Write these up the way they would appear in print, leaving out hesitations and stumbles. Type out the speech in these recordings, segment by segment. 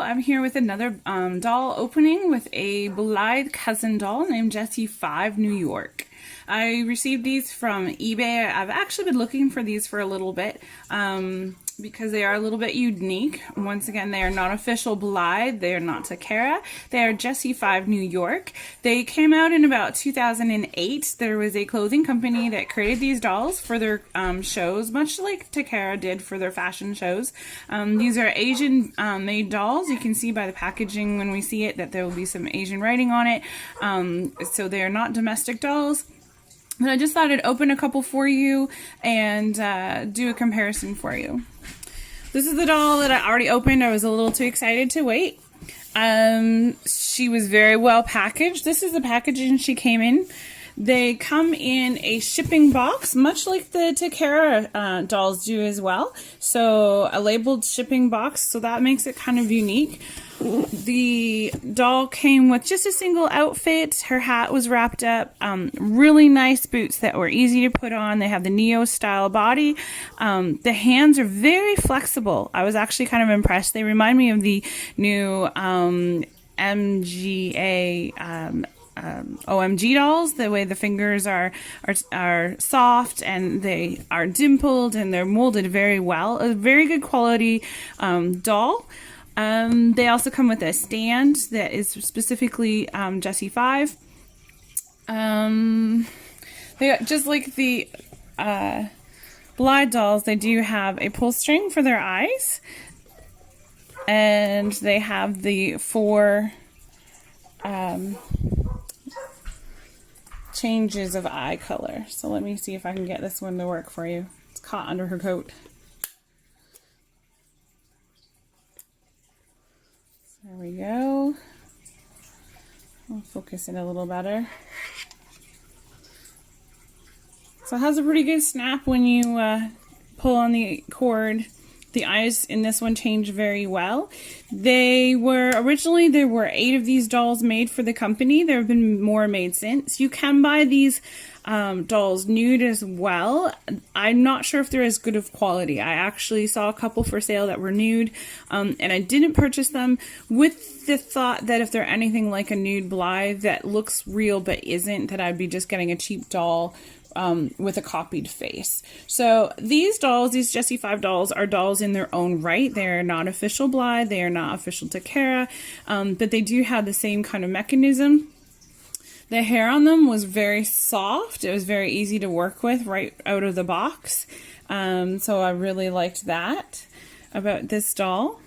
I'm here with another doll opening with a Blythe cousin doll named Jessie 5 New York. I received these from eBay. I've actually been looking for these for a little bit because they are a little bit unique. Once again, they are not official Blythe. They are not Takara. They are Jessie 5 New York. They came out in about 2008. There was a clothing company that created these dolls for their shows, much like Takara did for their fashion shows. These are Asian made dolls. You can see by the packaging when we see it that there will be some Asian writing on it. So they are not domestic dolls. But I just thought I'd open a couple for you and do a comparison for you. This is the doll that I already opened. I was a little too excited to wait. She was very well packaged. This is the packaging she came in. They come in a shipping box, much like the Takara dolls do as well. So a labeled shipping box, so that makes it kind of unique. The doll came with just a single outfit. Her hat was wrapped up. Really nice boots that were easy to put on. They have the Neo style body. The hands are very flexible. I was actually kind of impressed. They remind me of the new MGA OMG dolls. The way the fingers are soft and they are dimpled and they're molded very well. A very good quality doll. They also come with a stand that is specifically Jessie 5. They just like the Blythe dolls, they do have a pull string for their eyes, and they have the 4 changes of eye color. So let me see if I can get this one to work for you. It's caught under her coat. There we go. I'll focus it a little better. So it has a pretty good snap when you pull on the cord. The eyes in this one change very well. There were 8 of these dolls made for the company. There have been more made since. You can buy these dolls nude as well. I'm not sure if they're as good of quality. I actually saw a couple for sale that were nude, and I didn't purchase them with the thought that if they're anything like a nude Blythe that looks real but isn't, that I'd be just getting a cheap doll with a copied face. So these dolls, these Jessie 5 dolls, are dolls in their own right. They are not official Blythe. They are not official Takara, but they do have the same kind of mechanism. The hair on them was very soft. It was very easy to work with right out of the box. So I really liked that about this doll.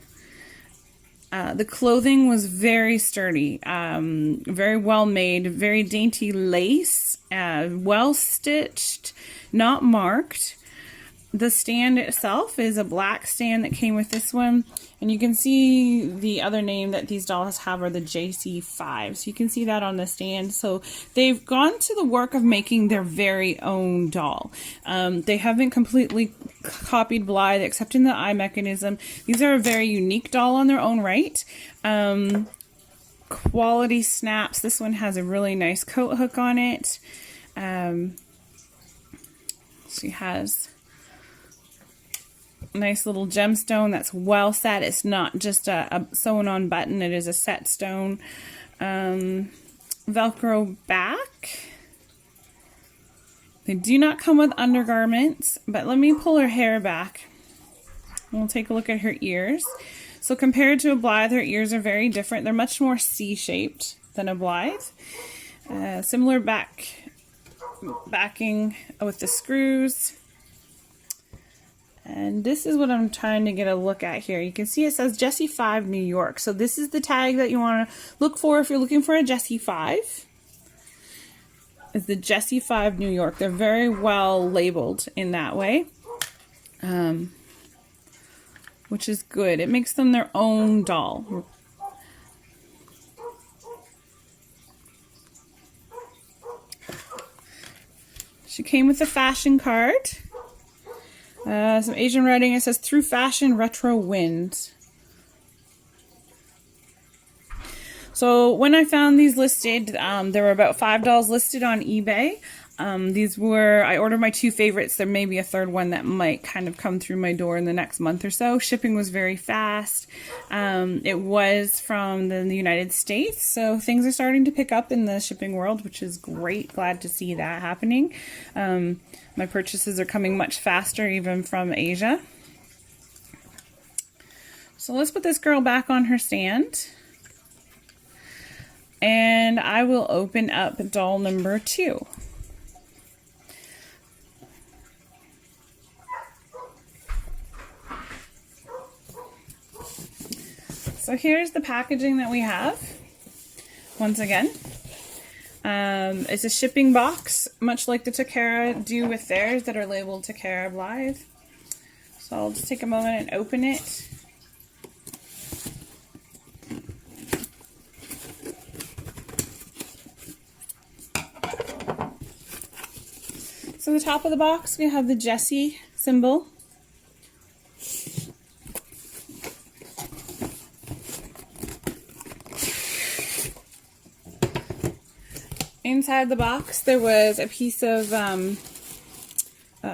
The clothing was very sturdy, very well made, very dainty lace, well stitched, not marked. The stand itself is a black stand that came with this one. And you can see the other name that these dolls have are the Jessie 5. So you can see that on the stand. So they've gone to the work of making their very own doll. They haven't completely copied Blythe except in the eye mechanism. These are a very unique doll on their own right. Quality snaps. This one has a really nice coat hook on it. She has nice little gemstone that's well set. It's not just a sewn on button. It is a set stone. Velcro back. They do not come with undergarments, but let me pull her hair back. We'll take a look at her ears. So compared to a Blythe, her ears are very different. They're much more C-shaped than a Blythe. Similar backing with the screws. And this is what I'm trying to get a look at here. You can see it says Jessie 5 New York. So this is the tag that you want to look for if you're looking for a Jessie 5. It's the Jessie 5 New York. They're very well labeled in that way, which is good. It makes them their own doll. She came with a fashion card. Some Asian writing. It says, "Through fashion, retro wind." So when I found these listed, there were about 5 dolls listed on eBay. I ordered my 2 favorites. There may be a third one that might kind of come through my door in the next month or so. Shipping was very fast. It was from the United States, so things are starting to pick up in the shipping world, which is great. Glad to see that happening. My purchases are coming much faster, even from Asia. So let's put this girl back on her stand. And I will open up doll number 2. So here's the packaging that we have. Once again, it's a shipping box, much like the Takara do with theirs that are labeled Takara Blythe. So I'll just take a moment and open it. So the top of the box, we have the Jessie symbol. Inside the box, there was a piece of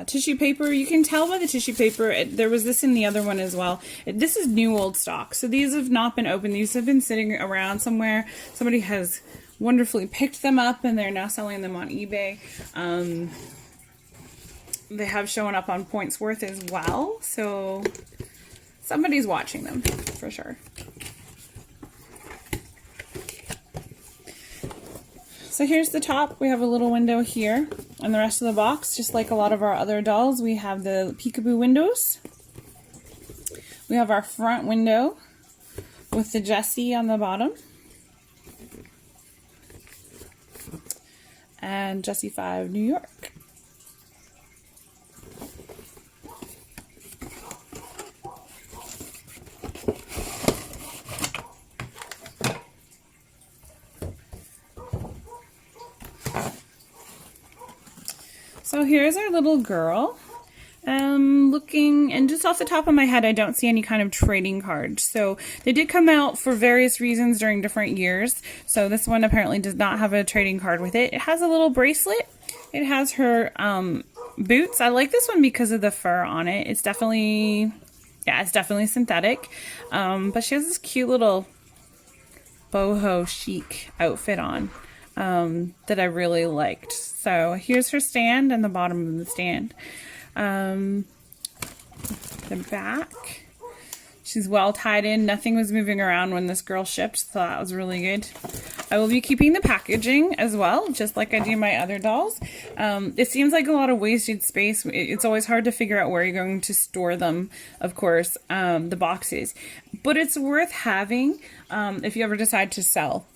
tissue paper. You can tell by the tissue paper, there was this in the other one as well. This is new old stock, so these have not been opened. These have been sitting around somewhere. Somebody has wonderfully picked them up and they're now selling them on eBay. They have shown up on Points Worth as well, so somebody's watching them for sure. So here's the top. We have a little window here, and the rest of the box, just like a lot of our other dolls, we have the peekaboo windows. We have our front window with the Jessie on the bottom. And Jessie 5 New York. So here's our little girl. Looking, and just off the top of my head, I don't see any kind of trading cards. So they did come out for various reasons during different years. So this one apparently does not have a trading card with it. It has a little bracelet. It has her boots. I like this one because of the fur on it. It's definitely, yeah, it's definitely synthetic. But she has this cute little boho chic outfit on. That I really liked. So here's her stand and the bottom of the stand. The back, she's well tied in. Nothing was moving around when this girl shipped, so that was really good. I will be keeping the packaging as well, just like I do my other dolls. It seems like a lot of wasted space. It's always hard to figure out where you're going to store them, of course, the boxes. But it's worth having if you ever decide to sell.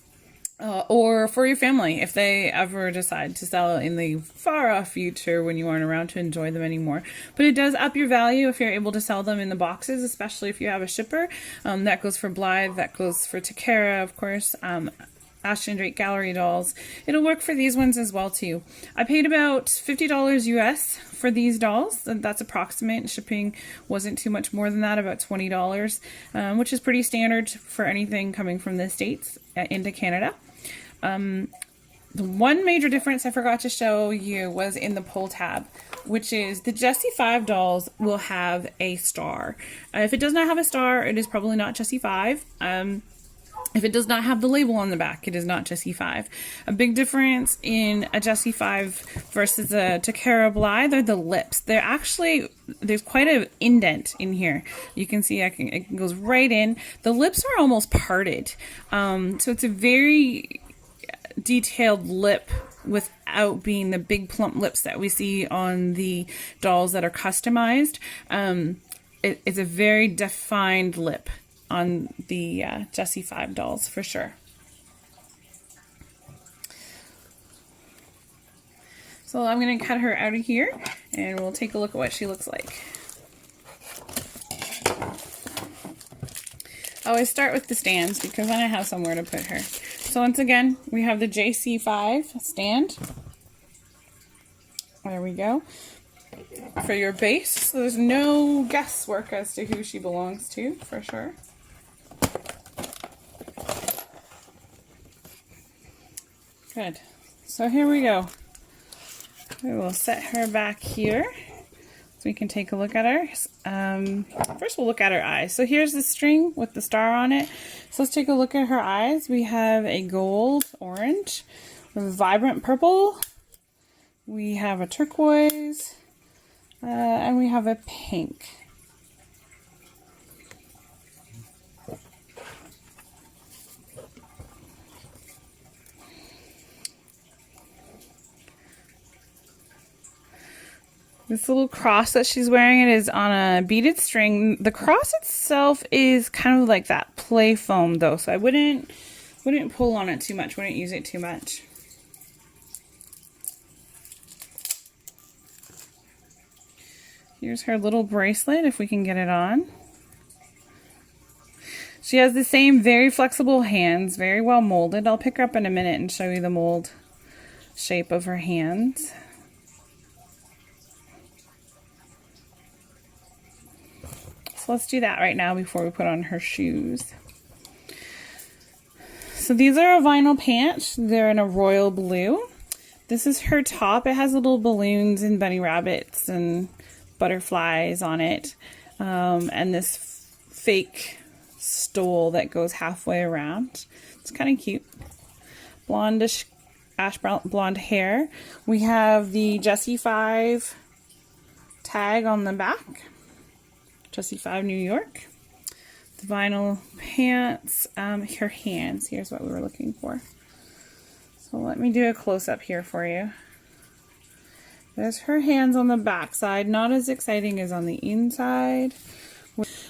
Or for your family, if they ever decide to sell in the far-off future when you aren't around to enjoy them anymore. But it does up your value if you're able to sell them in the boxes, especially if you have a shipper. That goes for Blythe, that goes for Takara, of course, Ashton Drake Gallery dolls. It'll work for these ones as well, too. I paid about $50 US for these dolls. That's approximate. Shipping wasn't too much more than that, about $20, which is pretty standard for anything coming from the States into Canada. The one major difference I forgot to show you was in the pull tab, which is the Jessie 5 dolls will have a star. If it does not have a star, it is probably not Jessie 5. If it does not have the label on the back, it is not Jessie 5. A big difference in a Jessie 5 versus a Takara Blythe are the lips. They're actually, there's quite an indent in here. You can see it goes right in. The lips are almost parted. So it's a very detailed lip without being the big plump lips that we see on the dolls that are customized. It's a very defined lip on the Jessie 5 dolls for sure. So I'm going to cut her out of here and we'll take a look at what she looks like. I always start with the stands because then I have somewhere to put her. So once again, we have the Jessie 5 stand. There we go. For your base, so there's no guesswork as to who she belongs to, for sure. Good. So here we go. We will set her back here so we can take a look at her. First we'll look at her eyes. So here's the string with the star on it. So let's take a look at her eyes. We have a gold, orange, a vibrant purple, we have a turquoise, and we have a pink. This little cross that she's wearing, it is on a beaded string. The cross itself is kind of like that play foam though, so I wouldn't pull on it too much, wouldn't use it too much. Here's her little bracelet if we can get it on. She has the same very flexible hands, very well molded. I'll pick her up in a minute and show you the mold shape of her hands. So let's do that right now before we put on her shoes. So these are a vinyl pants. They're in a royal blue. This is her top. It has little balloons and bunny rabbits and butterflies on it. And this fake stole that goes halfway around. It's kind of cute. Blondish, ash brown, blonde hair. We have the Jessie 5 tag on the back. Jessie 5 New York. The vinyl pants. Her hands. Here's what we were looking for. So let me do a close-up here for you. There's her hands on the back side. Not as exciting as on the inside.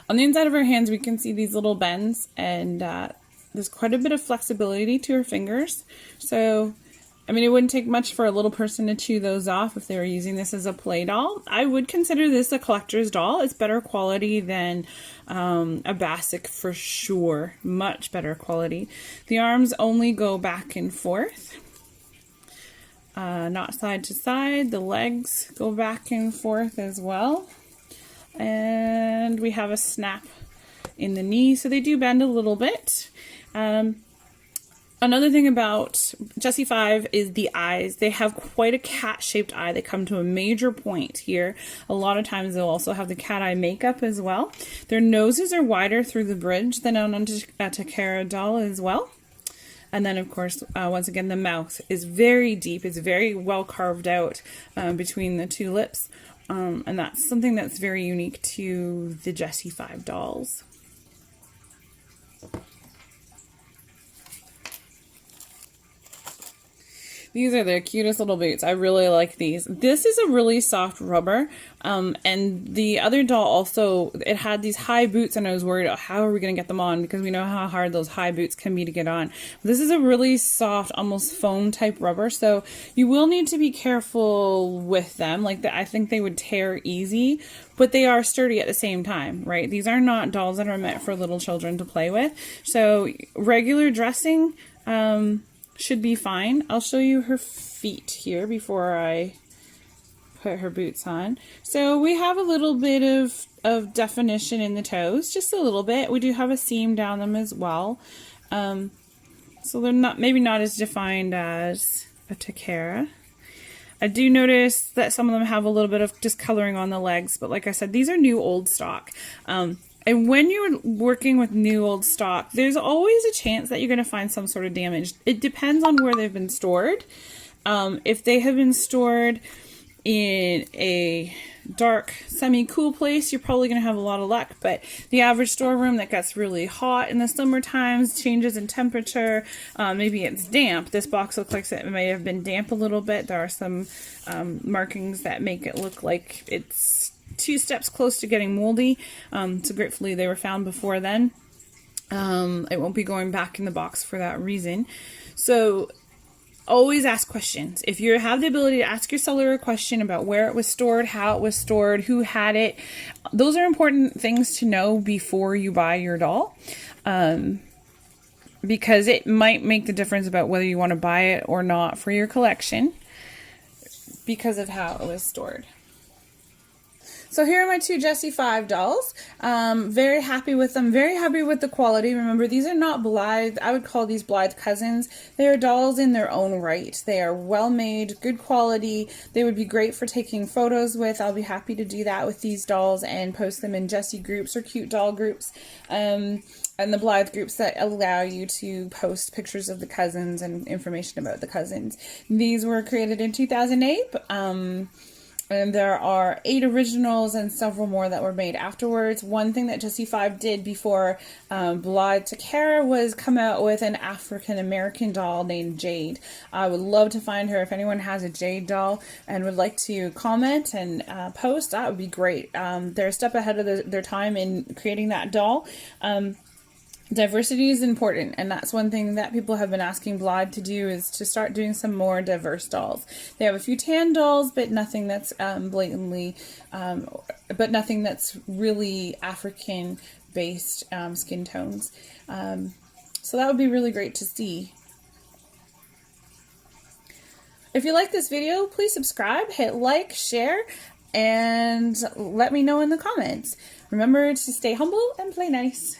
On the inside of her hands, we can see these little bends, and there's quite a bit of flexibility to her fingers. So, I mean, it wouldn't take much for a little person to chew those off if they were using this as a play doll. I would consider this a collector's doll. It's better quality than a basic for sure. Much better quality. The arms only go back and forth. Not side to side. The legs go back and forth as well. And we have a snap in the knee, so they do bend a little bit. Another thing about Jessie 5 is the eyes. They have quite a cat-shaped eye. They come to a major point here. A lot of times they'll also have the cat eye makeup as well. Their noses are wider through the bridge than on a Takara doll as well. And then, of course, once again, the mouth is very deep. It's very well carved out between the two lips. And that's something that's very unique to the Jessie 5 dolls. These are the cutest little boots. I really like these. This is a really soft rubber. And the other doll also, it had these high boots, and I was worried, how are we going to get them on? Because we know how hard those high boots can be to get on. This is a really soft, almost foam type rubber. So you will need to be careful with them. Like I think they would tear easy, but they are sturdy at the same time, right? These are not dolls that are meant for little children to play with. So regular dressing, should be fine. I'll show you her feet here before I put her boots on. So we have a little bit of definition in the toes, just a little bit. We do have a seam down them as well. So they're maybe not as defined as a Takara. I do notice that some of them have a little bit of discoloring on the legs, but like I said, these are new old stock. And when you're working with new old stock, there's always a chance that you're going to find some sort of damage. It depends on where they've been stored. If they have been stored in a dark, semi-cool place, you're probably going to have a lot of luck. But the average storeroom that gets really hot in the summer times, changes in temperature, maybe it's damp. This box looks like it may have been damp a little bit. There are some markings that make it look like it's 2 steps close to getting moldy. So gratefully they were found before then. It won't be going back in the box for that reason. So always ask questions. If you have the ability to ask your seller a question about where it was stored, how it was stored, who had it, those are important things to know before you buy your doll. Because it might make the difference about whether you want to buy it or not for your collection because of how it was stored. So here are my two Jessie 5 dolls. Very happy with them. Very happy with the quality. Remember, these are not Blythe. I would call these Blythe cousins. They are dolls in their own right. They are well made, good quality. They would be great for taking photos with. I'll be happy to do that with these dolls and post them in Jessie groups or cute doll groups. And the Blythe groups that allow you to post pictures of the cousins and information about the cousins. These were created in 2008. And there are 8 originals and several more that were made afterwards. One thing that Jessie 5 did before Blythe took care was come out with an African-American doll named Jade. I would love to find her. If anyone has a Jade doll and would like to comment and post, that would be great. They're a step ahead of their time in creating that doll. Diversity is important, and that's one thing that people have been asking Blythe to do, is to start doing some more diverse dolls. They have a few tan dolls, but nothing that's blatantly, but nothing that's really African-based skin tones. So that would be really great to see. If you like this video, please subscribe, hit like, share, and let me know in the comments. Remember to stay humble and play nice.